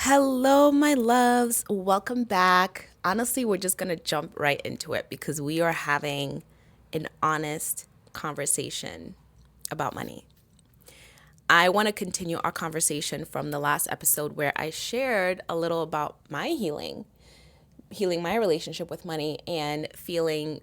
Hello, my loves. Welcome back. Honestly, we're just going to jump right into it because we are having an honest conversation about money. I want to continue our conversation from the last episode where I shared a little about my healing my relationship with money and feeling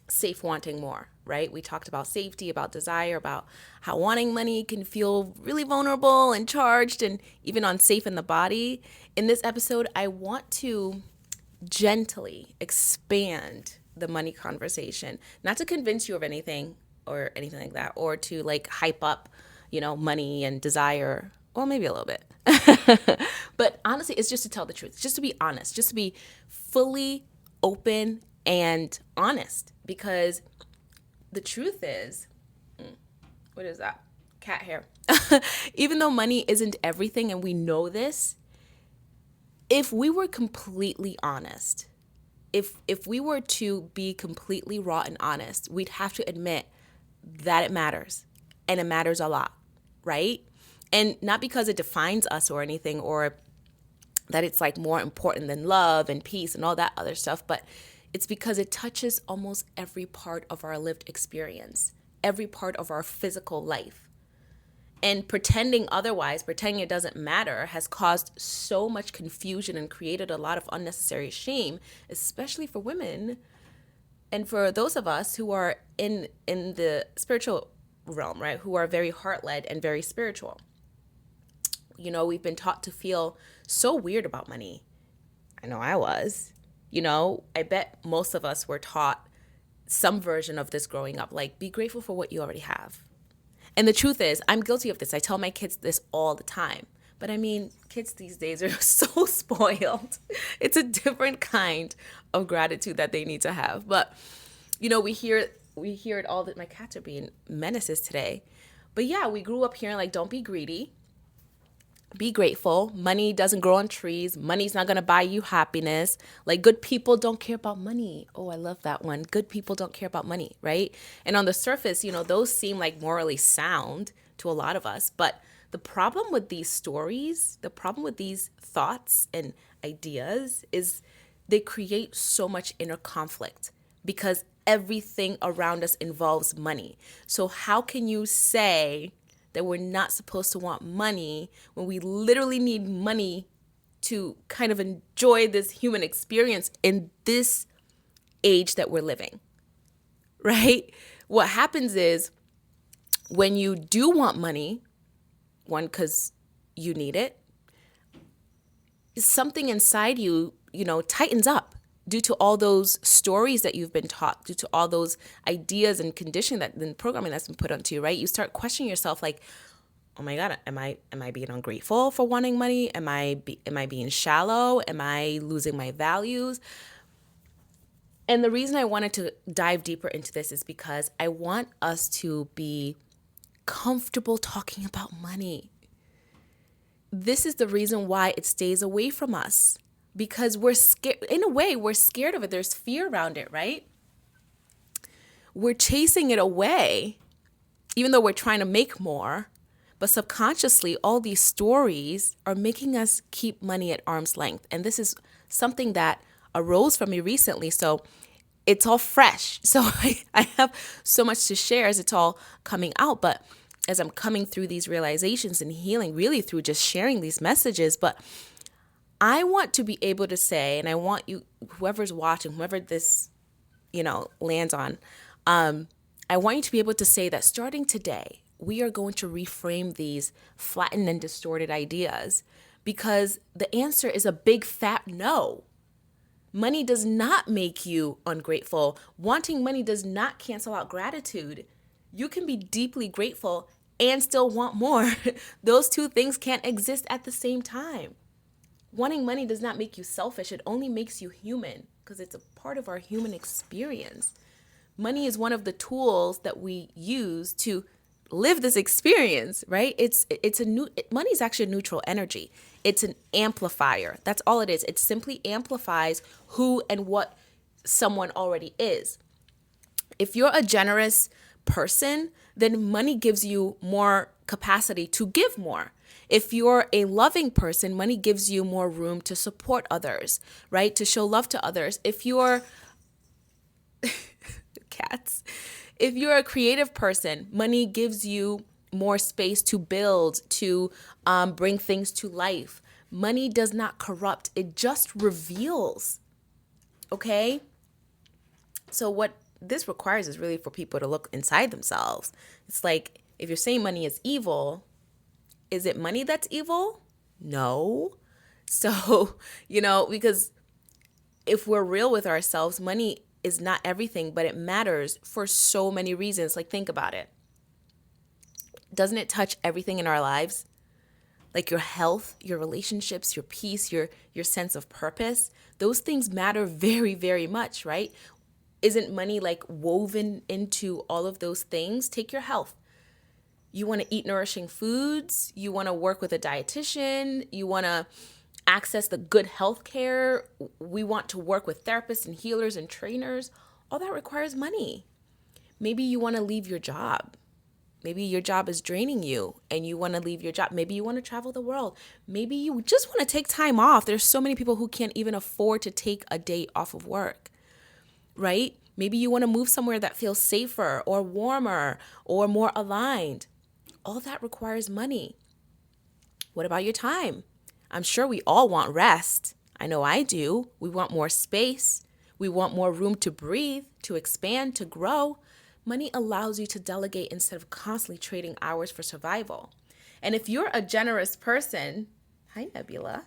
safe wanting more, right? We talked about safety, about desire, about how wanting money can feel really vulnerable and charged and even unsafe in the body. In this episode, I want to gently expand the money conversation, not to convince you of anything or anything like that, or to like hype up, money and desire. Well, maybe a little bit. But honestly, it's just to tell the truth, just to be honest, just to be fully open and honest. Because the truth is, what is that? Cat hair. Even though money isn't everything and we know this, if we were completely honest, if we were to be completely raw and honest, we'd have to admit that it matters, and it matters a lot, right? And not because it defines us or anything, or that it's like more important than love and peace and all that other stuff, but it's because it touches almost every part of our lived experience, every part of our physical life. And pretending otherwise, pretending it doesn't matter, has caused so much confusion and created a lot of unnecessary shame, especially for women and for those of us who are in the spiritual realm, right? Who are very heart-led and very spiritual. We've been taught to feel so weird about money. I know I was. I bet most of us were taught some version of this growing up, like be grateful for what you already have. And the truth is, I'm guilty of this. I tell my kids this all the time. But I mean, kids these days are so spoiled. It's a different kind of gratitude that they need to have. But, we hear it all that my cats are being menaces today. But yeah, we grew up hearing like, don't be greedy. Be grateful. Money doesn't grow on trees. Money's not going to buy you happiness. Like good people don't care about money. Oh, I love that one. Good people don't care about money, right? And on the surface, those seem like morally sound to a lot of us. But the problem with these stories, the problem with these thoughts and ideas is they create so much inner conflict because everything around us involves money. So how can you say that we're not supposed to want money when we literally need money to kind of enjoy this human experience in this age that we're living, right? What happens is when you do want money, one, because you need it, something inside you, tightens up due to all those stories that you've been taught, due to all those ideas and conditioning and programming that's been put onto you, right? You start questioning yourself like, oh my God, am I being ungrateful for wanting money? Am I being shallow? Am I losing my values? And the reason I wanted to dive deeper into this is because I want us to be comfortable talking about money. This is the reason why it stays away from us. Because we're scared, in a way, we're scared of it. There's fear around it, right? We're chasing it away, even though we're trying to make more. But subconsciously, all these stories are making us keep money at arm's length. And this is something that arose from me recently. So it's all fresh. So I have so much to share as it's all coming out. But as I'm coming through these realizations and healing, really through just sharing these messages, but I want to be able to say, and I want you, whoever's watching, whoever this, lands on, I want you to be able to say that starting today, we are going to reframe these flattened and distorted ideas because the answer is a big fat no. Money does not make you ungrateful. Wanting money does not cancel out gratitude. You can be deeply grateful and still want more. Those two things can't exist at the same time. Wanting money does not make you selfish. It only makes you human because it's a part of our human experience. Money is one of the tools that we use to live this experience, right? Money is actually a neutral energy. It's an amplifier. That's all it is. It simply amplifies who and what someone already is. If you're a generous person, then money gives you more capacity to give more. If you're a loving person, money gives you more room to support others, right? To show love to others. If you're cats, if you're a creative person, money gives you more space to build, to bring things to life. Money does not corrupt, it just reveals. Okay? So, what this requires is really for people to look inside themselves. It's like, if you're saying money is evil, is it money that's evil? No. So, because if we're real with ourselves, money is not everything, but it matters for so many reasons. Like, think about it. Doesn't it touch everything in our lives? Like your health, your relationships, your peace, your sense of purpose. Those things matter very, very much, right? Isn't money like woven into all of those things? Take your health. You want to eat nourishing foods. You want to work with a dietitian. You want to access the good health care. We want to work with therapists and healers and trainers. All that requires money. Maybe you want to leave your job. Maybe your job is draining you and you want to leave your job. Maybe you want to travel the world. Maybe you just want to take time off. There's so many people who can't even afford to take a day off of work, right? Maybe you want to move somewhere that feels safer or warmer or more aligned. All that requires money. What about your time? I'm sure we all want rest. I know I do. We want more space. We want more room to breathe, to expand, to grow. Money allows you to delegate instead of constantly trading hours for survival. And if you're a generous person, hi Nebula.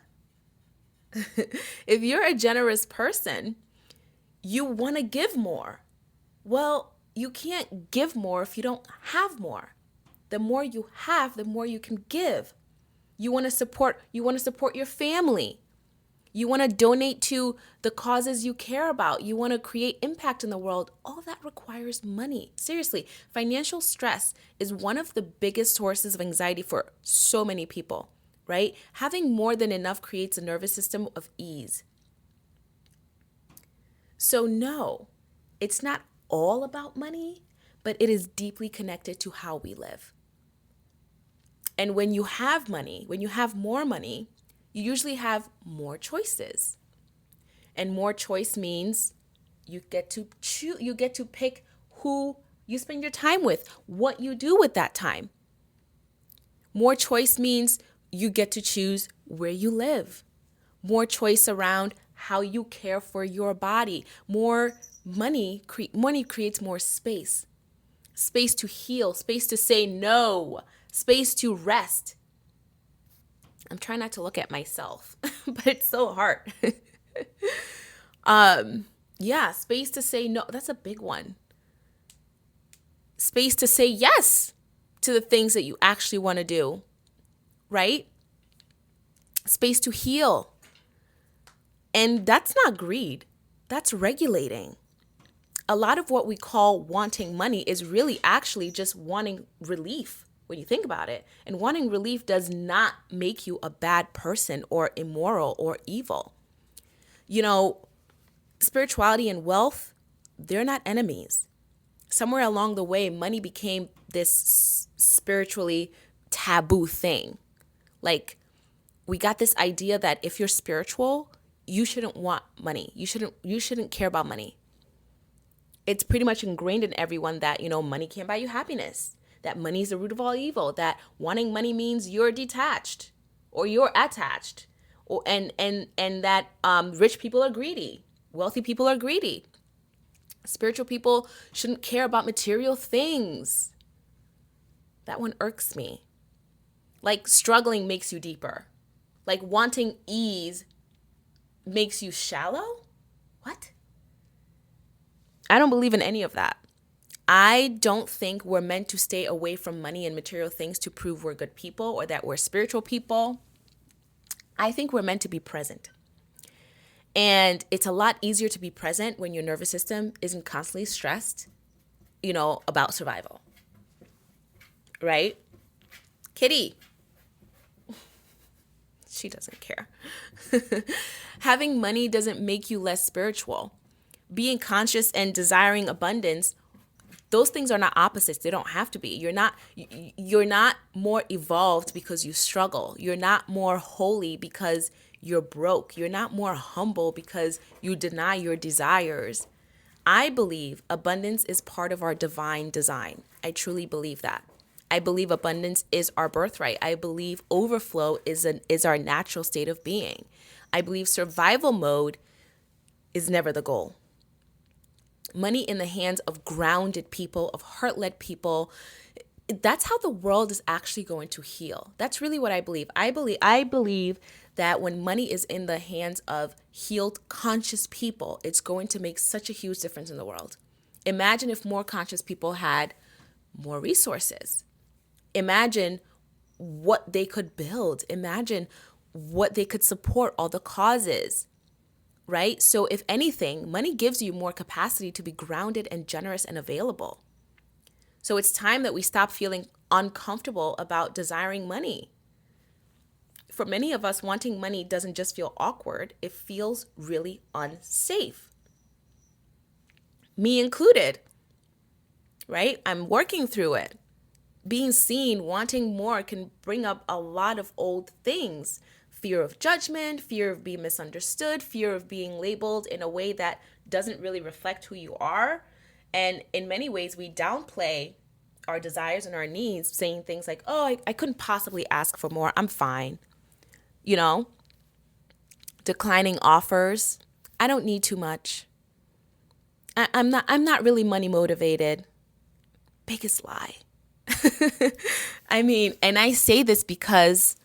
If you're a generous person, you want to give more. Well, you can't give more if you don't have more. The more you have, the more you can give. You want to support your family. You want to donate to the causes you care about. You want to create impact in the world. All that requires money. Seriously, financial stress is one of the biggest sources of anxiety for so many people, right? Having more than enough creates a nervous system of ease. So no, it's not all about money, but it is deeply connected to how we live. And when you have money, when you have more money, you usually have more choices. And more choice means you get to choose, you get to pick who you spend your time with, what you do with that time. More choice means you get to choose where you live. More choice around how you care for your body. More money creates more space. Space to heal, space to say no, space to rest. I'm trying not to look at myself, but it's so hard. Space to say no. That's a big one. Space to say yes to the things that you actually want to do, right? Space to heal. And that's not greed. That's regulating. A lot of what we call wanting money is really actually just wanting relief when you think about it. And wanting relief does not make you a bad person or immoral or evil. Spirituality and wealth, they're not enemies. Somewhere along the way, money became this spiritually taboo thing. Like, we got this idea that if you're spiritual, you shouldn't want money. You shouldn't care about money. It's pretty much ingrained in everyone that, money can't buy you happiness, that money is the root of all evil, that wanting money means you're detached or you're attached, and that rich people are greedy, wealthy people are greedy. Spiritual people shouldn't care about material things. That one irks me. Like, struggling makes you deeper. Like, wanting ease makes you shallow? What? I don't believe in any of that. I don't think we're meant to stay away from money and material things to prove we're good people or that we're spiritual people. I think we're meant to be present. And it's a lot easier to be present when your nervous system isn't constantly stressed, about survival. Right? Kitty. She doesn't care. Having money doesn't make you less spiritual. Being conscious and desiring abundance Those things are not opposites. They don't have to be. You're not more evolved because you struggle. You're not more holy because you're broke. You're not more humble because you deny your desires. I believe abundance is part of our divine design. I truly believe that. I believe abundance is our birthright. I believe overflow is our natural state of being. I believe survival mode is never the goal. Money in the hands of grounded people, of heart-led people, that's how the world is actually going to heal. That's really what I believe. I believe that when money is in the hands of healed, conscious people, it's going to make such a huge difference in the world. Imagine if more conscious people had more resources. Imagine what they could build. Imagine what they could support, all the causes, right? So if anything, money gives you more capacity to be grounded and generous and available. So it's time that we stop feeling uncomfortable about desiring money. For many of us, wanting money doesn't just feel awkward, it feels really unsafe. Me included, right? I'm working through it. Being seen, wanting more can bring up a lot of old things. Fear of judgment, fear of being misunderstood, fear of being labeled in a way that doesn't really reflect who you are. And in many ways, we downplay our desires and our needs, saying things like, oh, I couldn't possibly ask for more. I'm fine. Declining offers. I don't need too much. I'm not really money motivated. Biggest lie. I mean, and I say this because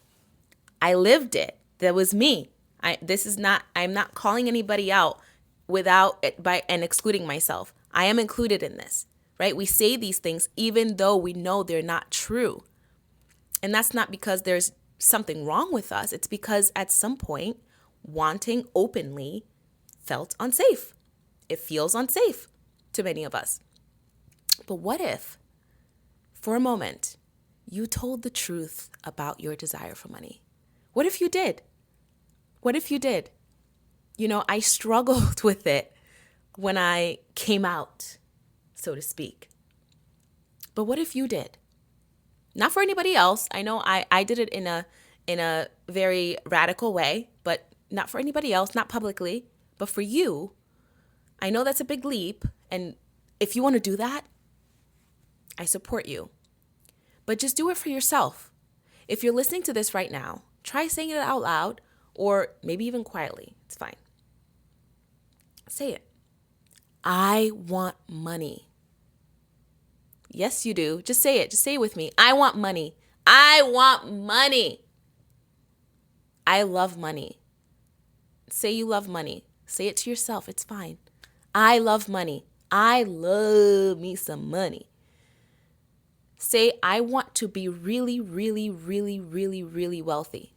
I lived it. That was me. I'm not calling anybody out and excluding myself. I am included in this, right? We say these things even though we know they're not true. And that's not because there's something wrong with us. It's because at some point, wanting openly felt unsafe. It feels unsafe to many of us. But what if, for a moment, you told the truth about your desire for money? What if you did? What if you did? I struggled with it when I came out, so to speak. But what if you did? Not for anybody else. I know I did it in a very radical way, but not for anybody else, not publicly, but for you. I know that's a big leap. And if you want to do that, I support you. But just do it for yourself. If you're listening to this right now, try saying it out loud or maybe even quietly. It's fine. Say it. I want money. Yes, you do. Just say it. Just say it with me. I want money. I want money. I love money. Say you love money. Say it to yourself. It's fine. I love money. I love me some money. Say, I want to be really, really, really, really, really wealthy.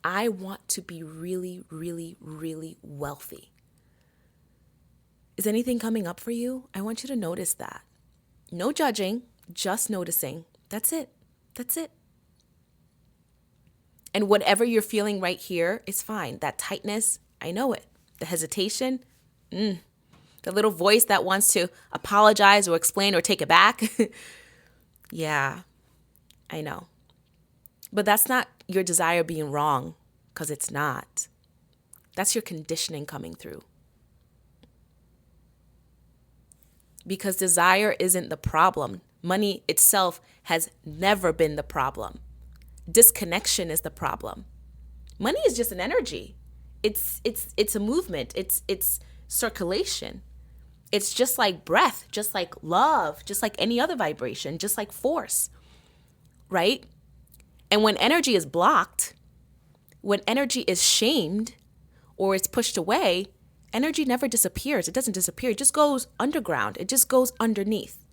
I want to be really, really, really wealthy. Is anything coming up for you? I want you to notice that. No judging, just noticing. That's it. That's it. And whatever you're feeling right here is fine. That tightness, I know it. The hesitation, the little voice that wants to apologize or explain or take it back. Yeah, I know. But that's not your desire being wrong, because it's not. That's your conditioning coming through. Because desire isn't the problem. Money itself has never been the problem. Disconnection is the problem. Money is just an energy. It's a movement. It's circulation. It's just like breath, just like love, just like any other vibration, just like force, right? And when energy is blocked, when energy is shamed or it's pushed away, energy never disappears. It doesn't disappear. It just goes underground. It just goes underneath.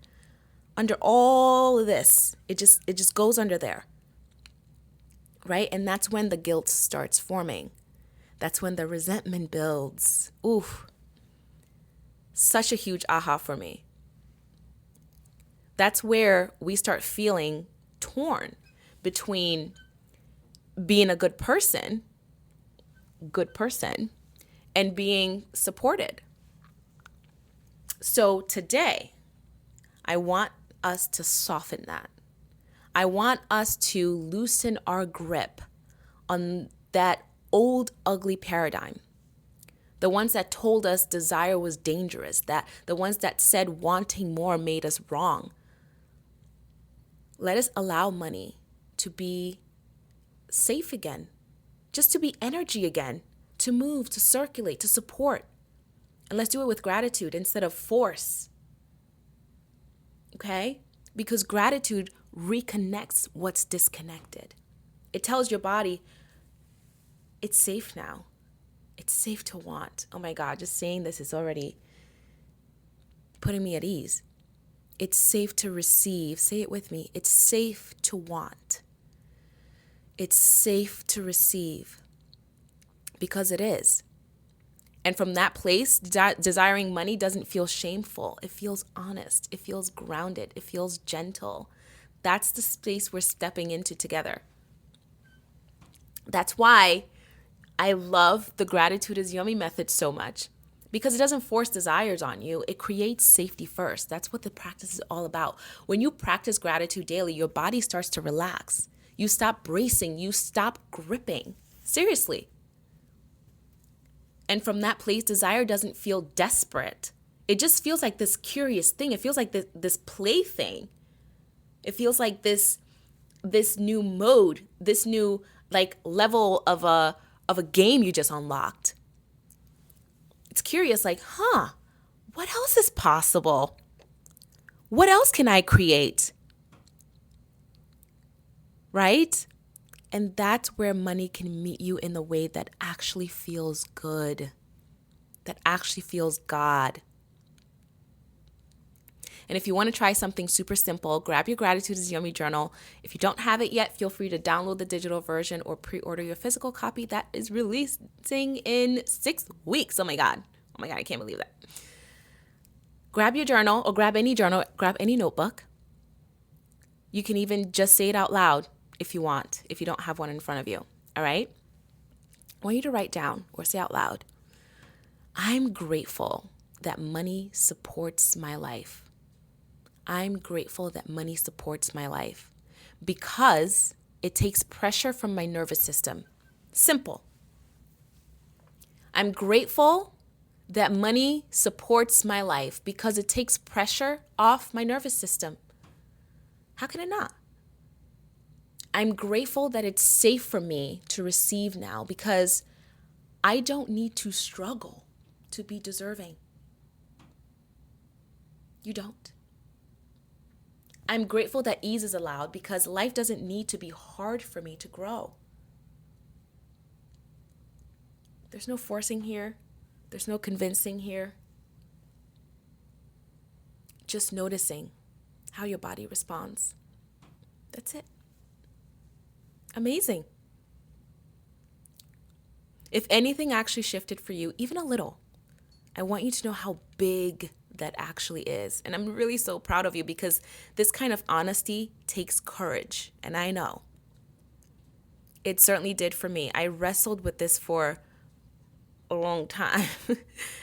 Under all of this, it just goes under there, right? And that's when the guilt starts forming. That's when the resentment builds. Oof. Such a huge aha for me. That's where we start feeling torn between being a good person, and being supported. So today, I want us to soften that. I want us to loosen our grip on that old ugly paradigm. The ones that told us desire was dangerous, that the ones that said wanting more made us wrong. Let us allow money to be safe again, just to be energy again, to move, to circulate, to support. And let's do it with gratitude instead of force. Okay? Because gratitude reconnects what's disconnected. It tells your body, it's safe now. It's safe to want. Oh my God, just saying this is already putting me at ease. It's safe to receive. Say it with me. It's safe to want. It's safe to receive because it is. And from that place, desiring money doesn't feel shameful. It feels honest. It feels grounded. It feels gentle. That's the space we're stepping into together. That's why I love the Gratitude is Yummy method so much, because it doesn't force desires on you. It creates safety first. That's what the practice is all about. When you practice gratitude daily, your body starts to relax. You stop bracing. You stop gripping. Seriously. And from that place, desire doesn't feel desperate. It just feels like this curious thing. It feels like this plaything. It feels like this new mode, this new like level of a game you just unlocked. It's curious, like, what else is possible? What else can I create? Right? And that's where money can meet you in the way that actually feels good, that actually feels God. And if you want to try something super simple, grab your Gratitude is Yummy journal. If you don't have it yet, feel free to download the digital version or pre-order your physical copy that is releasing in 6 weeks. Oh my God, I can't believe that. Grab your journal or grab any notebook. You can even just say it out loud if you want, if you don't have one in front of you. All right? I want you to write down or say out loud, I'm grateful that money supports my life. I'm grateful that money supports my life because it takes pressure from my nervous system. Simple. I'm grateful that money supports my life because it takes pressure off my nervous system. How can it not? I'm grateful that it's safe for me to receive now because I don't need to struggle to be deserving. You don't. I'm grateful that ease is allowed because life doesn't need to be hard for me to grow. There's no forcing here. There's no convincing here. Just noticing how your body responds. That's it. Amazing. If anything actually shifted for you, even a little, I want you to know how big that actually is. And I'm really so proud of you because this kind of honesty takes courage. And I know it certainly did for me. I wrestled with this for a long time.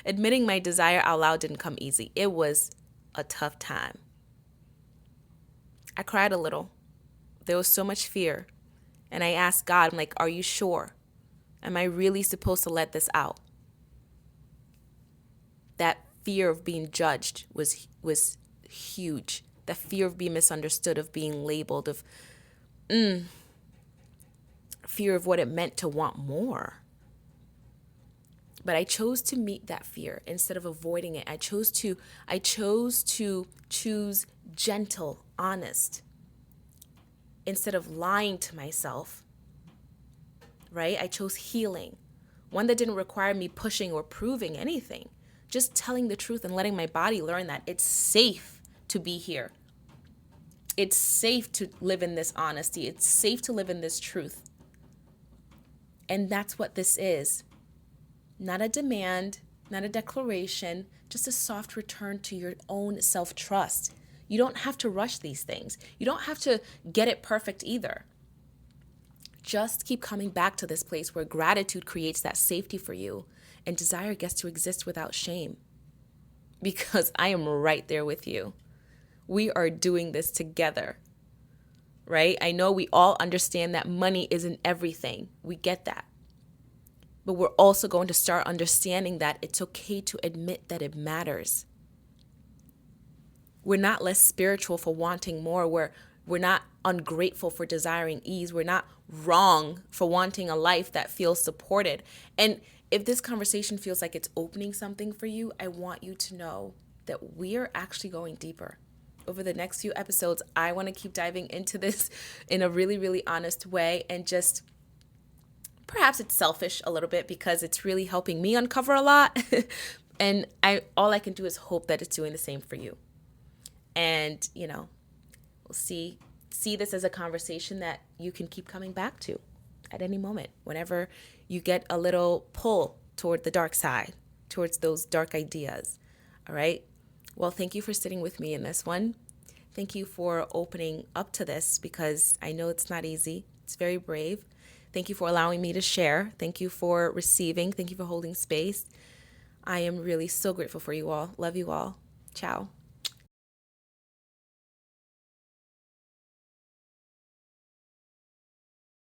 Admitting my desire out loud didn't come easy. It was a tough time. I cried a little. There was so much fear. And I asked God, I'm like, are you sure? Am I really supposed to let this out? That fear of being judged was huge. The fear of being misunderstood, of being labeled, of fear of what it meant to want more. But I chose to meet that fear instead of avoiding it. I chose to choose gentle, honest, instead of lying to myself. Right? I chose healing, one that didn't require me pushing or proving anything. Just telling the truth and letting my body learn that it's safe to be here. It's safe to live in this honesty. It's safe to live in this truth. And that's what this is. Not a demand, not a declaration, just a soft return to your own self-trust. You don't have to rush these things. You don't have to get it perfect either. Just keep coming back to this place where gratitude creates that safety for you and desire gets to exist without shame. because I am right there with you. We are doing this together, right? I know we all understand that money isn't everything. We get that. But we're also going to start understanding that it's okay to admit that it matters. We're not less spiritual for wanting more. We're not ungrateful for desiring ease. We're not wrong for wanting a life that feels supported. And if this conversation feels like it's opening something for you, I want you to know that we are actually going deeper. Over the next few episodes, I want to keep diving into this in a really, really honest way, and just perhaps it's selfish a little bit because it's really helping me uncover a lot. And all I can do is hope that it's doing the same for you. And, we'll see this as a conversation that you can keep coming back to at any moment, whenever you get a little pull toward the dark side, towards those dark ideas. All right. Well, thank you for sitting with me in this one. Thank you for opening up to this, because I know it's not easy. It's very brave. Thank you for allowing me to share. Thank you for receiving. Thank you for holding space. I am really so grateful for you all. Love you all. Ciao.